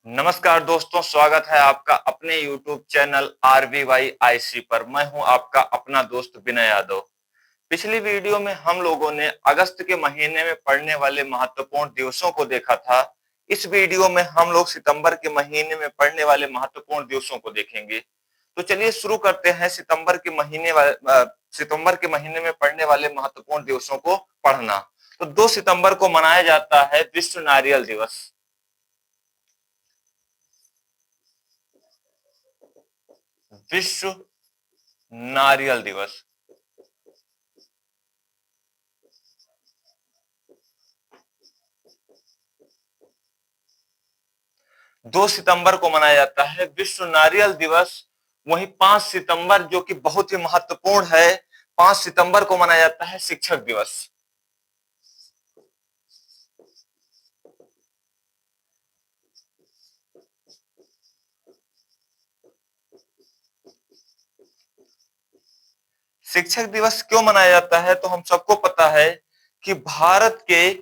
नमस्कार दोस्तों, स्वागत है आपका अपने YouTube चैनल RVYIC पर। मैं हूं आपका अपना दोस्त विनय यादव। पिछली वीडियो में हम लोगों ने अगस्त के महीने में पड़ने वाले महत्वपूर्ण दिवसों को देखा था। इस वीडियो में हम लोग सितंबर के महीने में पड़ने वाले महत्वपूर्ण दिवसों को देखेंगे। तो चलिए शुरू करते हैं सितंबर के महीने में पड़ने वाले महत्वपूर्ण दिवसों को पढ़ना। तो 2 सितंबर को मनाया जाता है विश्व नारियल दिवस। विश्व नारियल दिवस 2 सितंबर को मनाया जाता है विश्व नारियल दिवस। वहीं 5 सितंबर जो कि बहुत ही महत्वपूर्ण है, 5 सितंबर को मनाया जाता है शिक्षक दिवस। शिक्षक दिवस क्यों मनाया जाता है, तो हम सबको पता है कि भारत के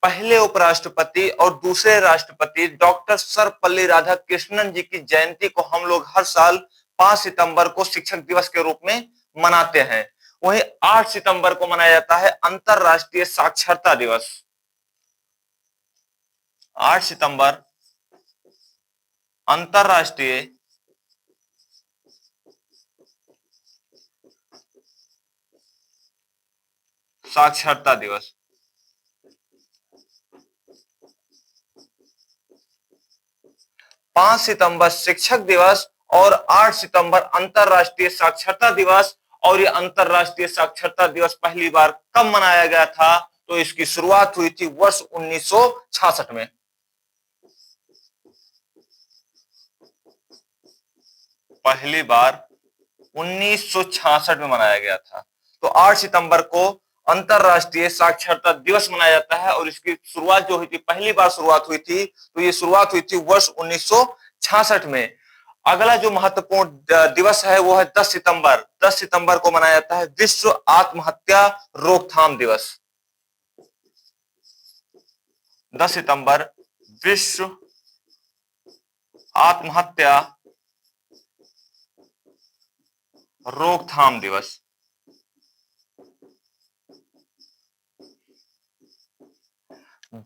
पहले उपराष्ट्रपति और दूसरे राष्ट्रपति डॉक्टर सर्वपल्ली राधाकृष्णन जी की जयंती को हम लोग हर साल 5 सितंबर को शिक्षक दिवस के रूप में मनाते हैं। वहीं 8 सितंबर को मनाया जाता है अंतरराष्ट्रीय साक्षरता दिवस। 8 सितंबर अंतरराष्ट्रीय साक्षरता दिवस। 5 सितंबर शिक्षक दिवस और 8 सितंबर अंतरराष्ट्रीय साक्षरता दिवस। और ये अंतरराष्ट्रीय साक्षरता दिवस पहली बार कब मनाया गया था, तो इसकी शुरुआत हुई थी वर्ष 1966 में। पहली बार 1966 में मनाया गया था। तो 8 सितंबर को अंतरराष्ट्रीय साक्षरता दिवस मनाया जाता है और इसकी शुरुआत जो हुई थी, पहली बार शुरुआत हुई थी, तो ये शुरुआत हुई थी वर्ष 1966 में। अगला जो महत्वपूर्ण दिवस है वो है 10 सितंबर। 10 सितंबर को मनाया जाता है विश्व आत्महत्या रोकथाम दिवस। 10 सितंबर विश्व आत्महत्या रोकथाम दिवस।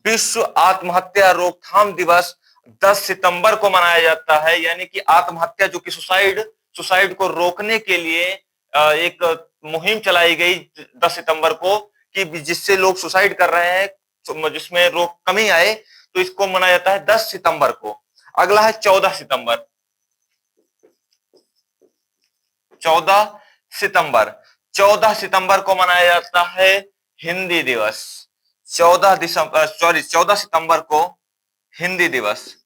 विश्व आत्महत्या रोकथाम दिवस 10 सितंबर को मनाया जाता है। यानी कि आत्महत्या जो कि सुसाइड को रोकने के लिए एक मुहिम चलाई गई 10 सितंबर को, कि जिससे लोग सुसाइड कर रहे हैं, जिसमें रोक कमी आए, तो इसको मनाया जाता है 10 सितंबर को। अगला है 14 सितंबर। 14 सितंबर 14 सितंबर को मनाया जाता है हिंदी दिवस। 14 सितंबर को हिंदी दिवस।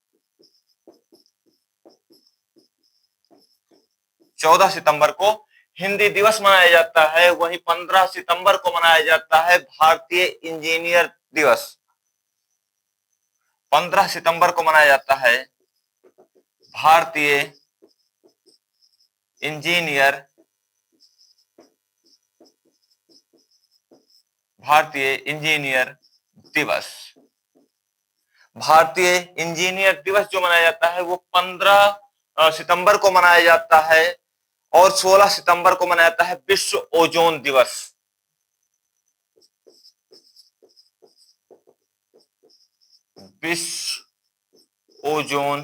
14 सितंबर को हिंदी दिवस मनाया जाता है। वहीं 15 सितंबर को मनाया जाता है भारतीय इंजीनियर दिवस। 15 सितंबर को मनाया जाता है भारतीय इंजीनियर दिवस। भारतीय इंजीनियर दिवस जो मनाया जाता है वो 15 सितंबर को मनाया जाता है। और 16 सितंबर को मनाया जाता है विश्व ओजोन दिवस। विश्व ओजोन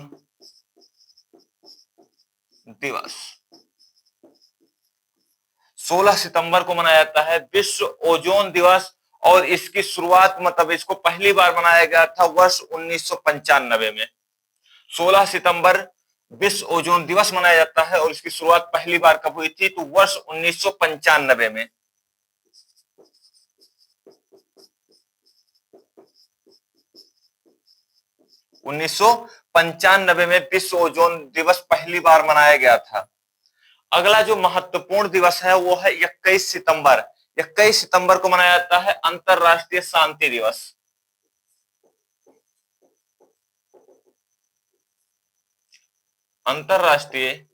दिवस 16 सितंबर को मनाया जाता है विश्व ओजोन दिवस। और इसकी शुरुआत, मतलब इसको पहली बार मनाया गया था वर्ष 1995 में। 16 सितंबर विश्व ओजोन दिवस मनाया जाता है और इसकी शुरुआत पहली बार कब हुई थी, तो वर्ष 1995 में। 1995 में विश्व ओजोन दिवस पहली बार मनाया गया था। अगला जो महत्वपूर्ण दिवस है वो है 21 सितंबर। 21 सितंबर को मनाया जाता है अंतरराष्ट्रीय शांति दिवस। अंतरराष्ट्रीय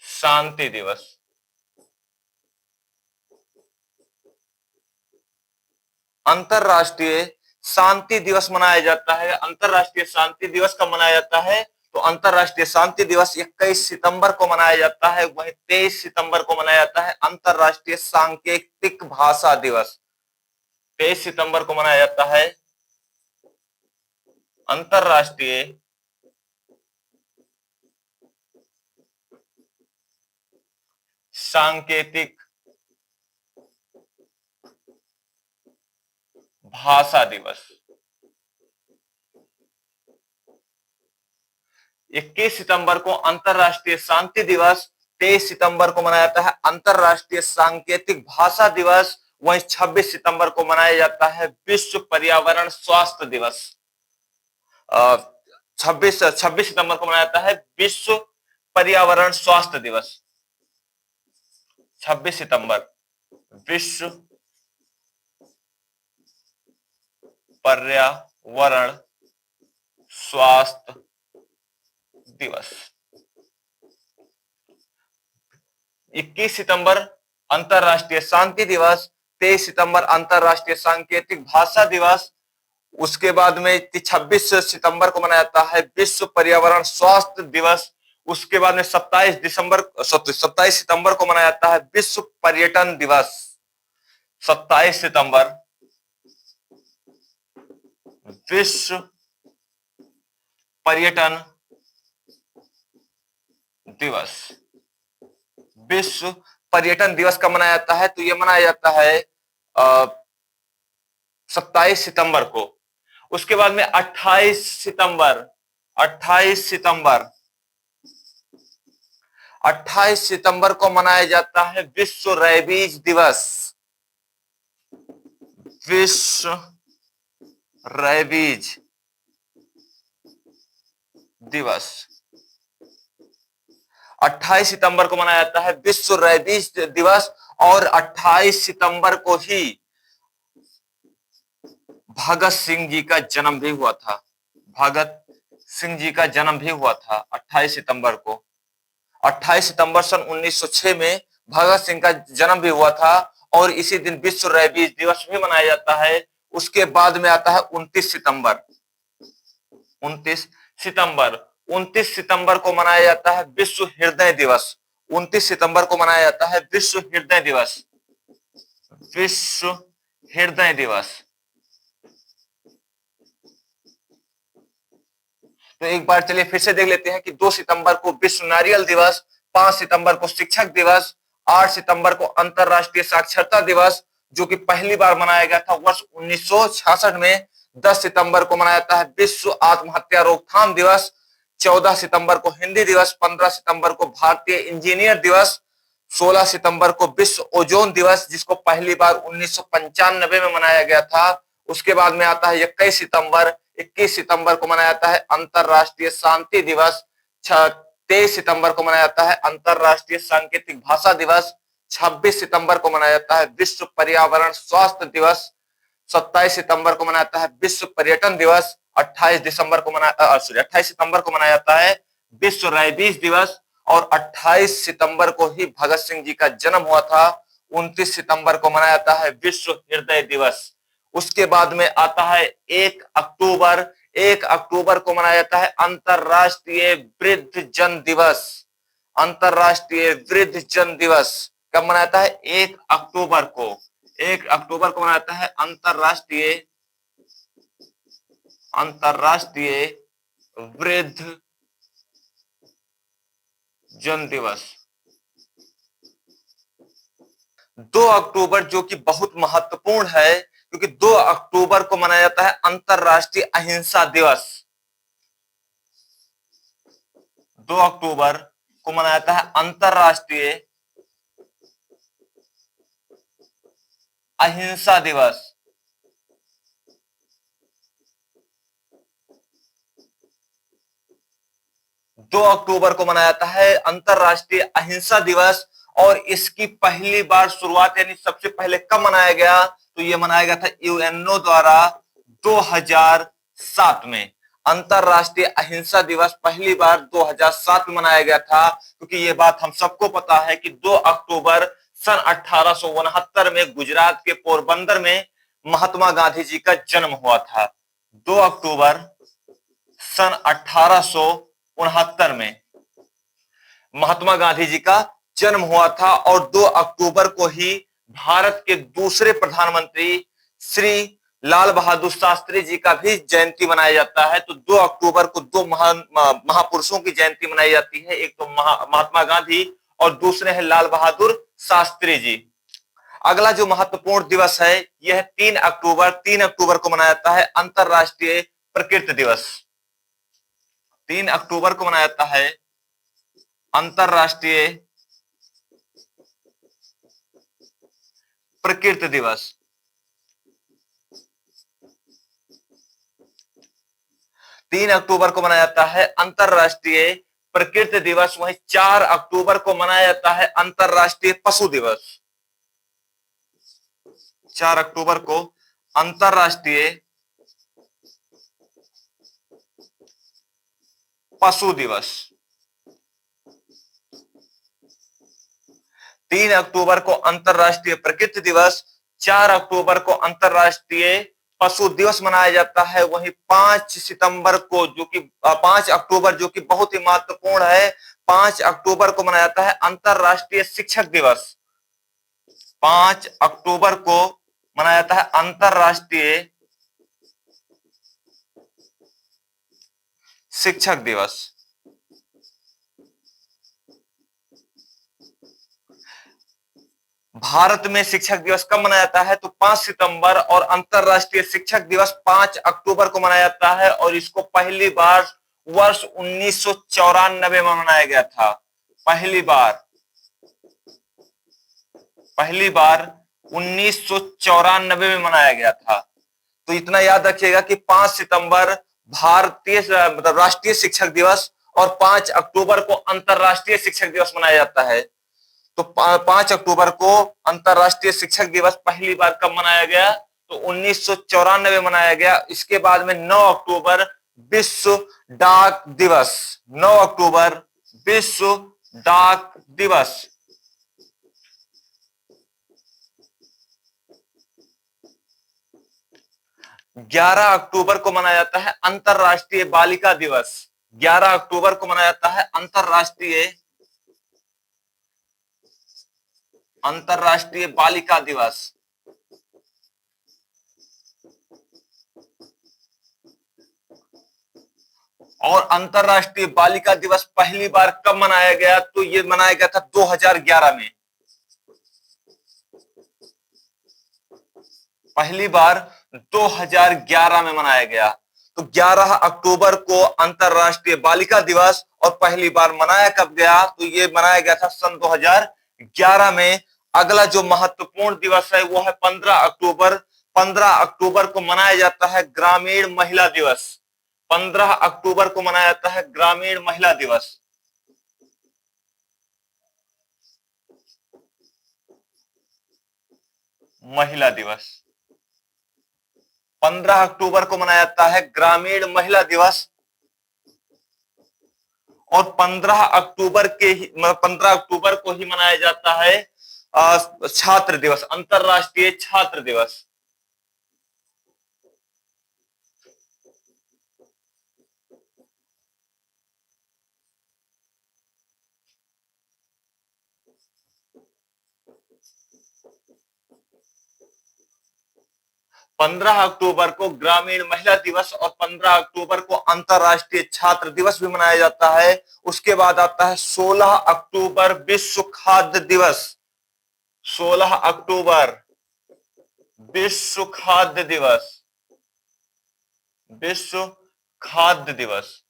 शांति दिवस। अंतरराष्ट्रीय शांति दिवस मनाया जाता है। अंतरराष्ट्रीय शांति दिवस कब मनाया जाता है? तो अंतरराष्ट्रीय शांति दिवस 21 सितंबर को मनाया जाता है। वहीं 23 सितंबर को मनाया जाता है अंतरराष्ट्रीय सांकेतिक भाषा दिवस। 23 सितंबर को मनाया जाता है अंतरराष्ट्रीय सांकेतिक भाषा दिवस। 21 सितंबर को अंतरराष्ट्रीय शांति दिवस, 23 सितंबर को मनाया जाता है अंतरराष्ट्रीय सांकेतिक भाषा दिवस। वहीं 26 सितंबर को मनाया जाता है विश्व पर्यावरण स्वास्थ्य दिवस। 26 सितंबर को मनाया जाता है विश्व पर्यावरण स्वास्थ्य दिवस। 26 सितंबर विश्व पर्यावरण स्वास्थ्य दिवस। 21 सितंबर अंतरराष्ट्रीय शांति दिवस, 23 सितंबर अंतरराष्ट्रीय सांकेतिक भाषा दिवस। उसके बाद में 26 सितंबर को मनाया जाता है विश्व पर्यावरण स्वास्थ्य दिवस। उसके बाद में 27 सितंबर को मनाया जाता है विश्व पर्यटन दिवस। 27 सितंबर विश्व पर्यटन दिवस। विश्व पर्यटन दिवस कब मनाया जाता है? तो यह मनाया जाता है 27 सितंबर को। उसके बाद में 28 सितंबर को मनाया जाता है विश्व रेबीज दिवस। विश्व रेबीज दिवस 28 सितंबर को मनाया जाता है विश्व रेबीज दिवस। और 28 सितंबर को ही भगत सिंह जी का जन्म भी हुआ था। भगत सिंह जी का जन्म भी हुआ था 28 सितंबर को। 28 सितंबर सन 1906 में भगत सिंह का जन्म भी हुआ था और इसी दिन विश्व रेबीज दिवस भी मनाया जाता है। उसके बाद में आता है 29 सितंबर। 29 सितंबर को मनाया जाता है विश्व हृदय दिवस। 29 सितंबर को मनाया जाता है विश्व हृदय दिवस। विश्व हृदय दिवस। तो एक बार चलिए फिर से देख लेते हैं कि 2 सितंबर को विश्व नारियल दिवस, 5 सितंबर को शिक्षक दिवस, 8 सितंबर को अंतरराष्ट्रीय साक्षरता दिवस जो कि पहली बार मनाया गया था वर्ष 1966 में। 10 सितंबर को मनाया जाता है विश्व आत्महत्या रोकथाम दिवस। 14 सितंबर को हिंदी दिवस। 15 सितंबर को भारतीय इंजीनियर दिवस। 16 सितंबर को विश्व ओजोन दिवस जिसको पहली बार 1995 में मनाया गया था। उसके बाद में आता है 21 सितंबर। 21 सितंबर को मनाया जाता है अंतरराष्ट्रीय शांति दिवस। 23 सितंबर को मनाया जाता है अंतरराष्ट्रीय सांकेतिक भाषा दिवस। 26 सितंबर को मनाया जाता है विश्व पर्यावरण स्वास्थ्य दिवस। 27 सितंबर को मनाया जाता है विश्व पर्यटन दिवस। 28 सितंबर को मनाया जाता है विश्व रेबीज दिवस। और 28 सितंबर को ही भगत सिंह जी का जन्म हुआ था। 29 सितंबर को मनाया जाता है विश्व हृदय दिवस। उसके बाद में आता है 1 अक्टूबर। 1 अक्टूबर को मनाया जाता है अंतरराष्ट्रीय वृद्ध जन दिवस। अंतरराष्ट्रीय वृद्ध जन दिवस कब मनाया जाता है? 1 अक्टूबर को। 1 अक्टूबर को मनाया जाता है अंतरराष्ट्रीय वृद्ध जन दिवस। 2 अक्टूबर जो कि बहुत महत्वपूर्ण है क्योंकि 2 अक्टूबर को मनाया जाता है अंतरराष्ट्रीय अहिंसा दिवस। 2 अक्टूबर को मनाया जाता है अंतरराष्ट्रीय अहिंसा दिवस। 2 अक्टूबर को मनाया जाता है अंतरराष्ट्रीय अहिंसा दिवस। और इसकी पहली बार शुरुआत यानी सबसे पहले कब मनाया गया? तो यह मनाया गया था यूएनओ द्वारा 2007 में। अंतरराष्ट्रीय अहिंसा दिवस पहली बार 2007 में मनाया गया था क्योंकि यह बात हम सबको पता है कि 2 अक्टूबर सन 1869 में गुजरात के पोरबंदर में महात्मा गांधी जी का जन्म हुआ था? 2 अक्टूबर सन 1869 में महात्मा गांधी जी का जन्म हुआ था और 2 अक्टूबर को ही भारत के दूसरे प्रधानमंत्री श्री लाल बहादुर शास्त्री जी का भी जयंती मनाया जाता है। तो 2 अक्टूबर को दो महान महापुरुषों की जयंती मनाई जाती है, एक तो महात्मा गांधी और दूसरे हैं लाल बहादुर शास्त्री जी। अगला जो महत्वपूर्ण दिवस है यह 3 अक्टूबर को मनाया जाता है अंतरराष्ट्रीय प्रकृति दिवस। 3 अक्टूबर को मनाया जाता है अंतरराष्ट्रीय प्रकृति दिवस। 3 अक्टूबर को मनाया जाता है अंतरराष्ट्रीय प्रकृति दिवस। वहीं 4 अक्टूबर को मनाया जाता है अंतरराष्ट्रीय पशु दिवस। 4 अक्टूबर को अंतरराष्ट्रीय पशु दिवस। 3 अक्टूबर को अंतरराष्ट्रीय प्रकृति दिवस, 4 अक्टूबर को अंतरराष्ट्रीय पशु दिवस मनाया जाता है। वहीं 5 अक्टूबर जो कि बहुत ही महत्वपूर्ण है, 5 अक्टूबर को मनाया जाता है अंतरराष्ट्रीय शिक्षक दिवस। 5 अक्टूबर को मनाया जाता है अंतरराष्ट्रीय शिक्षक दिवस। भारत में शिक्षक दिवस कब मनाया जाता है? तो 5 सितंबर, और अंतरराष्ट्रीय शिक्षक दिवस 5 अक्टूबर को मनाया जाता है और इसको पहली बार वर्ष 1994 में मनाया गया था। पहली बार 1994 में मनाया गया था। तो इतना याद रखिएगा कि 5 सितंबर भारतीय मतलब राष्ट्रीय शिक्षक दिवस और 5 अक्टूबर को अंतरराष्ट्रीय शिक्षक दिवस मनाया जाता है। तो 5 अक्टूबर को अंतरराष्ट्रीय शिक्षक दिवस पहली बार कब मनाया गया? तो 1994 में मनाया गया। इसके बाद में 9 अक्टूबर विश्व डाक दिवस। 9 अक्टूबर विश्व डाक दिवस। 11 अक्टूबर को मनाया जाता है अंतरराष्ट्रीय बालिका दिवस। 11 अक्टूबर को मनाया जाता है अंतरराष्ट्रीय बालिका दिवस। और अंतरराष्ट्रीय बालिका दिवस पहली बार कब मनाया गया? तो ये मनाया गया था 2011 में। पहली बार 2011 में मनाया गया। तो 11 अक्टूबर को अंतरराष्ट्रीय बालिका दिवस और पहली बार मनाया कब गया? तो ये मनाया गया था सन 2011 में। अगला जो महत्वपूर्ण दिवस है वो है 15 अक्टूबर। 15 अक्टूबर को मनाया जाता है ग्रामीण महिला दिवस। 15 अक्टूबर को मनाया जाता है ग्रामीण महिला दिवस। महिला दिवस 15 अक्टूबर को मनाया जाता है ग्रामीण महिला दिवस। और 15 अक्टूबर को ही मनाया जाता है छात्र दिवस, अंतरराष्ट्रीय छात्र दिवस। पंद्रह अक्टूबर को ग्रामीण महिला दिवस और 15 अक्टूबर को अंतरराष्ट्रीय छात्र दिवस भी मनाया जाता है। उसके बाद आता है 16 अक्टूबर विश्व खाद्य दिवस। 16 अक्टूबर विश्व खाद्य दिवस। विश्व खाद्य दिवस।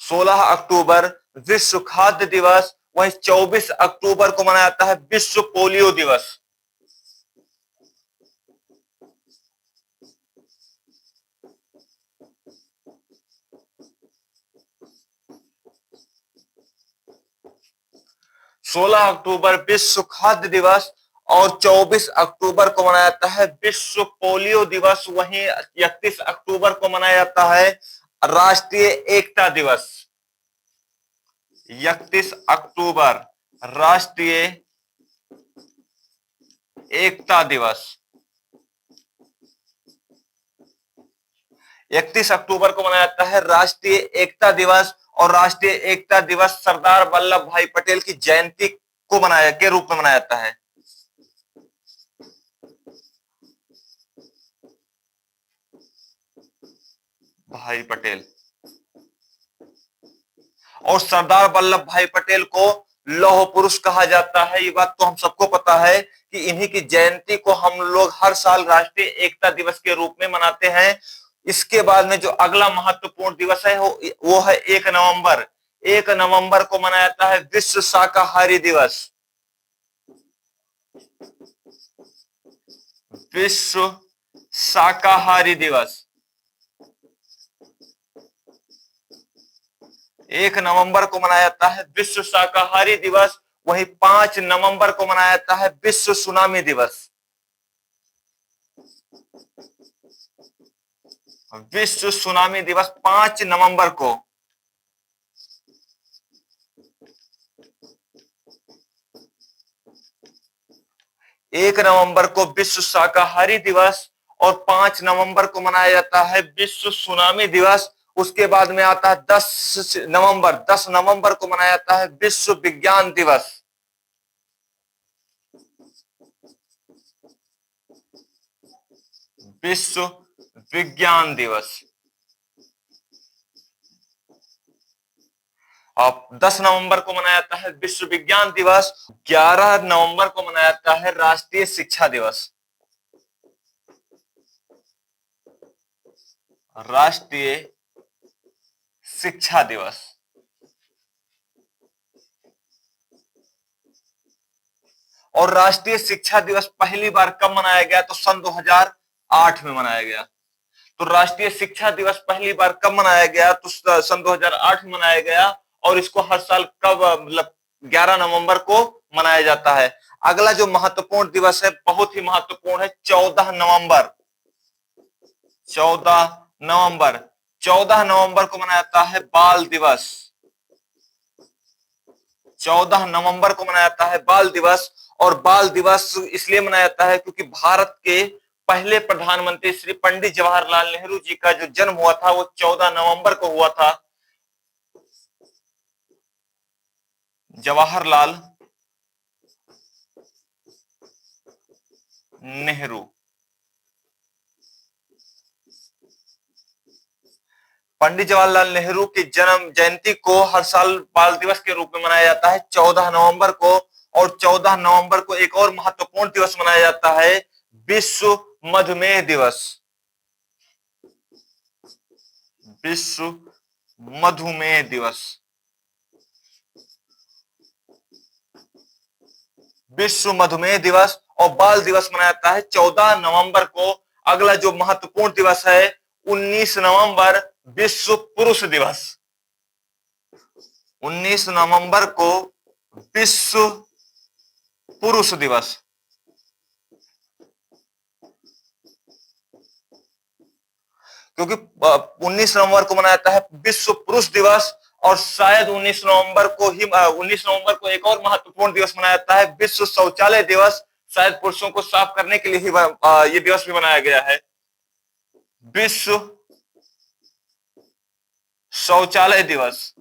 16 अक्टूबर विश्व खाद्य दिवस। वहीं 24 अक्टूबर को मनाया जाता है विश्व पोलियो दिवस। सोलह अक्टूबर विश्व खाद्य दिवस और 24 अक्टूबर को मनाया जाता है विश्व पोलियो दिवस। वहीं 31 अक्टूबर को मनाया जाता है राष्ट्रीय एकता दिवस। 31 अक्टूबर राष्ट्रीय एकता दिवस। 31 अक्टूबर को मनाया जाता है राष्ट्रीय एकता दिवस, और राष्ट्रीय एकता दिवस सरदार वल्लभ भाई पटेल की जयंती को मनाया के रूप में मनाया जाता है। भाई पटेल, और सरदार वल्लभ भाई पटेल को लौह पुरुष कहा जाता है। ये बात तो हम सबको पता है कि इन्हीं की जयंती को हम लोग हर साल राष्ट्रीय एकता दिवस के रूप में मनाते हैं। इसके बाद में जो अगला महत्वपूर्ण दिवस है वो है 1 नवंबर। 1 नवंबर को मनाया जाता है विश्व शाकाहारी दिवस। विश्व शाकाहारी दिवस 1 नवंबर को मनाया जाता है विश्व शाकाहारी दिवस। वहीं 5 नवंबर को मनाया जाता है विश्व सुनामी दिवस। विश्व सुनामी दिवस 5 नवंबर को। एक नवंबर को विश्व शाकाहारी दिवस, और 5 नवंबर को मनाया जाता है विश्व सुनामी दिवस। उसके बाद में आता है 10 नवंबर। 10 नवंबर को मनाया जाता है विश्व विज्ञान दिवस। विश्व विज्ञान दिवस। अब 10 नवंबर को मनाया जाता है विश्व विज्ञान दिवस। 11 नवंबर को मनाया जाता है राष्ट्रीय शिक्षा दिवस। राष्ट्रीय शिक्षा दिवस। और राष्ट्रीय शिक्षा दिवस पहली बार कब मनाया गया? तो सन 2008 में मनाया गया। तो राष्ट्रीय शिक्षा दिवस पहली बार कब मनाया गया? तो सन 2008 में मनाया गया। और इसको हर साल कब, मतलब 11 नवंबर को मनाया जाता है। अगला जो महत्वपूर्ण दिवस है, बहुत ही महत्वपूर्ण है, 14 नवंबर। 14 नवंबर 14 नवंबर को मनाया जाता है बाल दिवस। 14 नवंबर को मनाया जाता है बाल दिवस। और बाल दिवस इसलिए मनाया जाता है क्योंकि भारत के पहले प्रधानमंत्री श्री पंडित जवाहरलाल नेहरू जी का जो जन्म हुआ था वो 14 नवंबर को हुआ था। जवाहरलाल नेहरू। पंडित जवाहरलाल नेहरू की जन्म जयंती को हर साल बाल दिवस के रूप में मनाया जाता है 14 नवंबर को। और 14 नवंबर को एक और महत्वपूर्ण दिवस मनाया जाता है, विश्व मधुमेह दिवस। विश्व मधुमेह दिवस। विश्व मधुमेह दिवस और बाल दिवस मनाया जाता है 14 नवंबर को। अगला जो महत्वपूर्ण दिवस है 19 नवंबर, विश्व पुरुष दिवस। 19 नवंबर को विश्व पुरुष दिवस। क्योंकि 19 नवंबर को मनाया जाता है विश्व पुरुष दिवस। और शायद 19 नवंबर को ही 19 नवंबर को एक और महत्वपूर्ण दिवस मनाया जाता है, विश्व शौचालय दिवस। शायद पुरुषों को साफ करने के लिए ही ये दिवस भी मनाया गया है, विश्व शौचालय दिवस।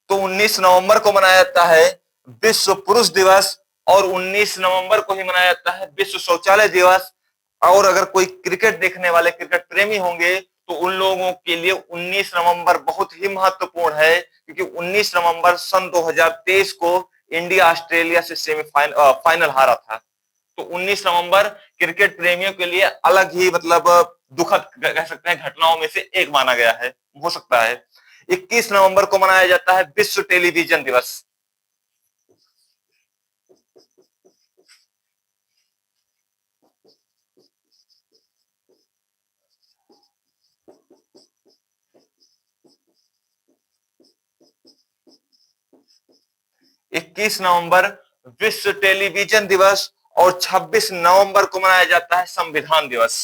तो 19 नवंबर को मनाया जाता है विश्व पुरुष दिवस, और 19 नवंबर को ही मनाया जाता है विश्व शौचालय दिवस। और अगर कोई क्रिकेट देखने वाले क्रिकेट प्रेमी होंगे तो उन लोगों के लिए 19 नवंबर बहुत ही महत्वपूर्ण है, क्योंकि 19 नवंबर सन 2023 को इंडिया ऑस्ट्रेलिया से सेमीफाइनल फाइनल हारा था। तो 19 नवंबर क्रिकेट प्रेमियों के लिए अलग ही, मतलब दुखद कह सकते हैं घटनाओं में से एक माना गया है, हो सकता है। 21 नवंबर को मनाया जाता है विश्व टेलीविजन दिवस। 21 नवंबर विश्व टेलीविजन दिवस, और 26 नवंबर को मनाया जाता है संविधान दिवस।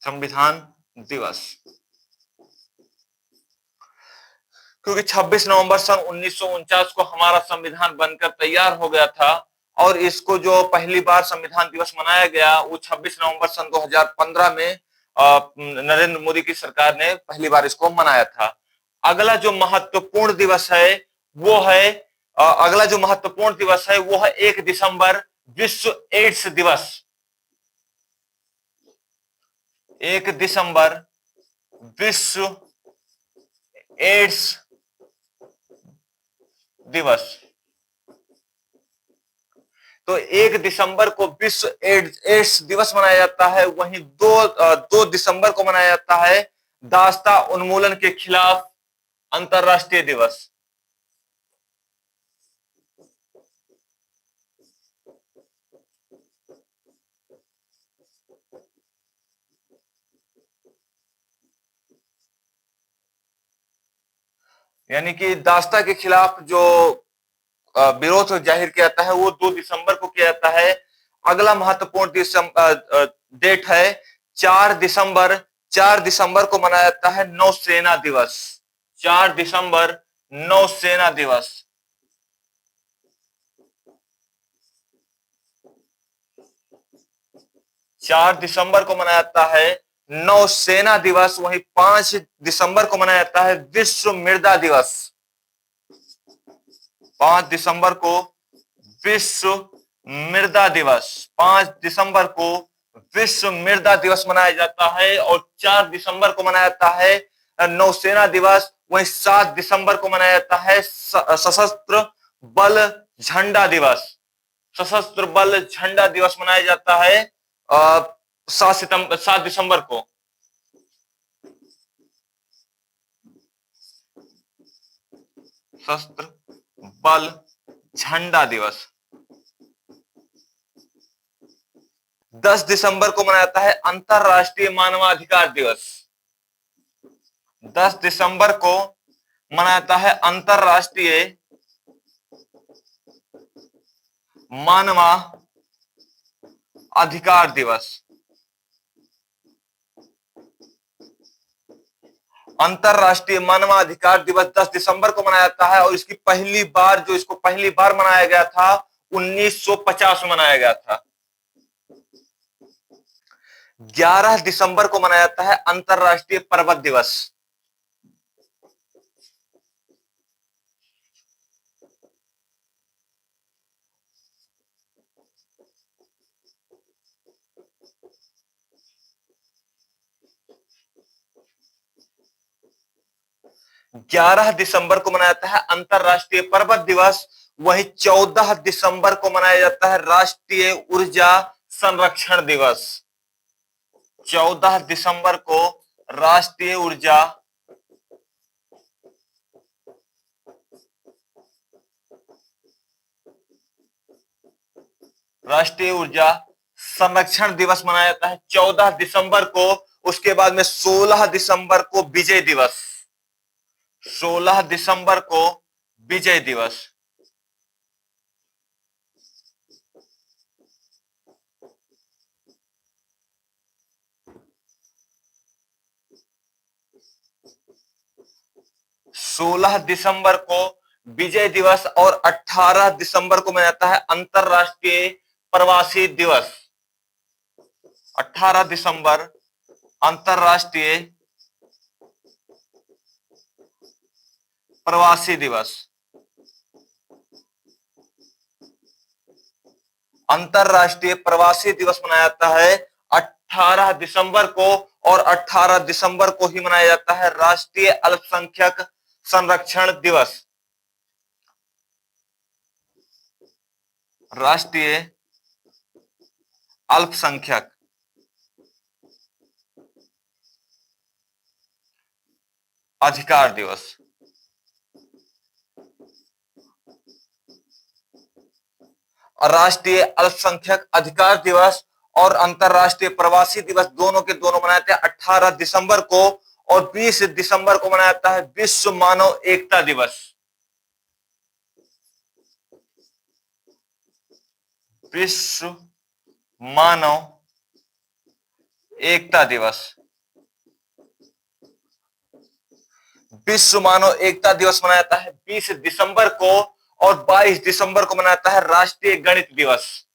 संविधान दिवस, क्योंकि 26 नवंबर सन 1949 को हमारा संविधान बनकर तैयार हो गया था और इसको जो पहली बार संविधान दिवस मनाया गया वो 26 नवंबर सन 2015 में नरेंद्र मोदी की सरकार ने पहली बार इसको मनाया था। अगला जो महत्वपूर्ण दिवस है वो है अगला जो महत्वपूर्ण दिवस है वो है 1 दिसंबर विश्व एड्स दिवस। 1 दिसंबर विश्व एड्स दिवस। तो 1 दिसंबर को विश्व एड्स दिवस मनाया जाता है, वहीं 2 दिसंबर को मनाया जाता है दास्ता उन्मूलन के खिलाफ अंतरराष्ट्रीय दिवस। यानी कि दास्ता के खिलाफ जो विरोध जाहिर किया जाता है वो 2 दिसंबर को किया जाता है। अगला महत्वपूर्ण डेट है 4 दिसंबर। 4 दिसंबर को मनाया जाता है नौसेना दिवस। 4 दिसंबर नौसेना दिवस। चार दिसंबर को मनाया जाता है नौसेना दिवस। वहीं 5 दिसंबर को मनाया जाता है विश्व मृदा दिवस। 5 दिसंबर को विश्व मृदा दिवस। 5 दिसंबर को विश्व मृदा दिवस मनाया जाता है और 4 दिसंबर को मनाया जाता है नौसेना दिवस। वहीं 7 दिसंबर को मनाया जाता है सशस्त्र बल झंडा दिवस। सशस्त्र बल झंडा दिवस मनाया जाता है 7 दिसंबर को। सशस्त्र बल झंडा दिवस। 10 दिसंबर को मनाया जाता है अंतरराष्ट्रीय मानवाधिकार दिवस। 10 दिसंबर को मनाया जाता है अंतरराष्ट्रीय मानवाधिकार दिवस। अंतरराष्ट्रीय मानवाधिकार दिवस 10 दिसंबर को मनाया जाता है और इसको पहली बार मनाया गया था 1950 में मनाया गया था। 11 दिसंबर को मनाया जाता है अंतरराष्ट्रीय पर्वत दिवस। 11 दिसंबर को मनाया जाता है अंतरराष्ट्रीय पर्वत दिवस। वहीं 14 दिसंबर को मनाया जाता है राष्ट्रीय ऊर्जा संरक्षण दिवस। 14 दिसंबर को राष्ट्रीय ऊर्जा संरक्षण दिवस मनाया जाता है 14 दिसंबर को। उसके बाद में 16 दिसंबर को विजय दिवस। 16 दिसंबर को विजय दिवस। सोलह दिसंबर को विजय दिवस और 18 दिसंबर को मनाया जाता है अंतरराष्ट्रीय प्रवासी दिवस। 18 दिसंबर अंतरराष्ट्रीय प्रवासी दिवस। अंतरराष्ट्रीय प्रवासी दिवस मनाया जाता है 18 दिसंबर को और 18 दिसंबर को ही मनाया जाता है राष्ट्रीय अल्पसंख्यक संरक्षण दिवस। राष्ट्रीय अल्पसंख्यक अधिकार दिवस। राष्ट्रीय अल्पसंख्यक अधिकार दिवस और अंतरराष्ट्रीय प्रवासी दिवस दोनों के दोनों मनाए जाते हैं 18 दिसंबर को और 20 दिसंबर को मनाया जाता है विश्व मानव एकता दिवस। विश्व मानव एकता दिवस। विश्व मानव एकता दिवस मनाया जाता है 20 दिसंबर को, और 22 दिसंबर को मनाया जाता है राष्ट्रीय गणित दिवस।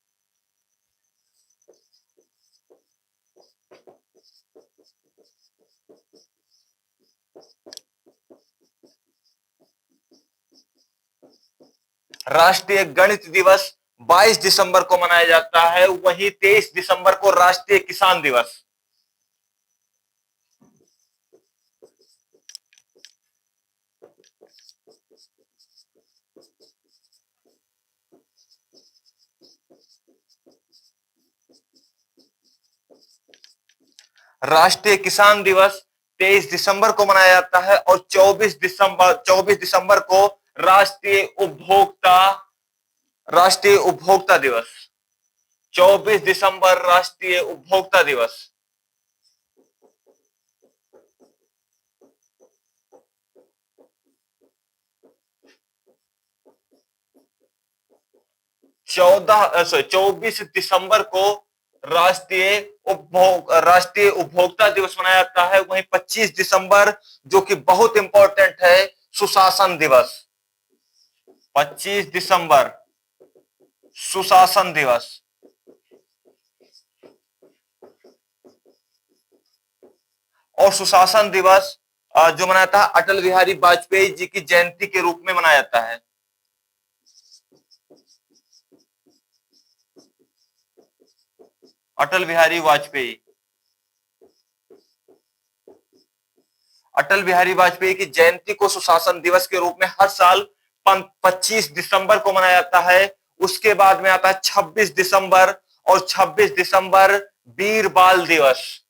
राष्ट्रीय गणित दिवस 22 दिसंबर को मनाया जाता है। वहीं 23 दिसंबर को राष्ट्रीय किसान दिवस। राष्ट्रीय किसान दिवस 23 दिसंबर को मनाया जाता है, और 24 दिसंबर को राष्ट्रीय उपभोक्ता दिवस। 24 दिसंबर राष्ट्रीय उपभोक्ता दिवस। चौदह 24 दिसंबर को राष्ट्रीय उपभोक्ता दिवस मनाया जाता है। वहीं 25 दिसंबर, जो कि बहुत इंपॉर्टेंट है, सुशासन दिवस। 25 दिसंबर सुशासन दिवस। और सुशासन दिवस जो मनाया था अटल बिहारी वाजपेयी जी की जयंती के रूप में मनाया जाता है। अटल बिहारी वाजपेयी अटल बिहारी वाजपेयी की जयंती को सुशासन दिवस के रूप में हर साल 25 दिसंबर को मनाया जाता है। उसके बाद में आता है 26 दिसंबर, और 26 दिसंबर वीर बाल दिवस।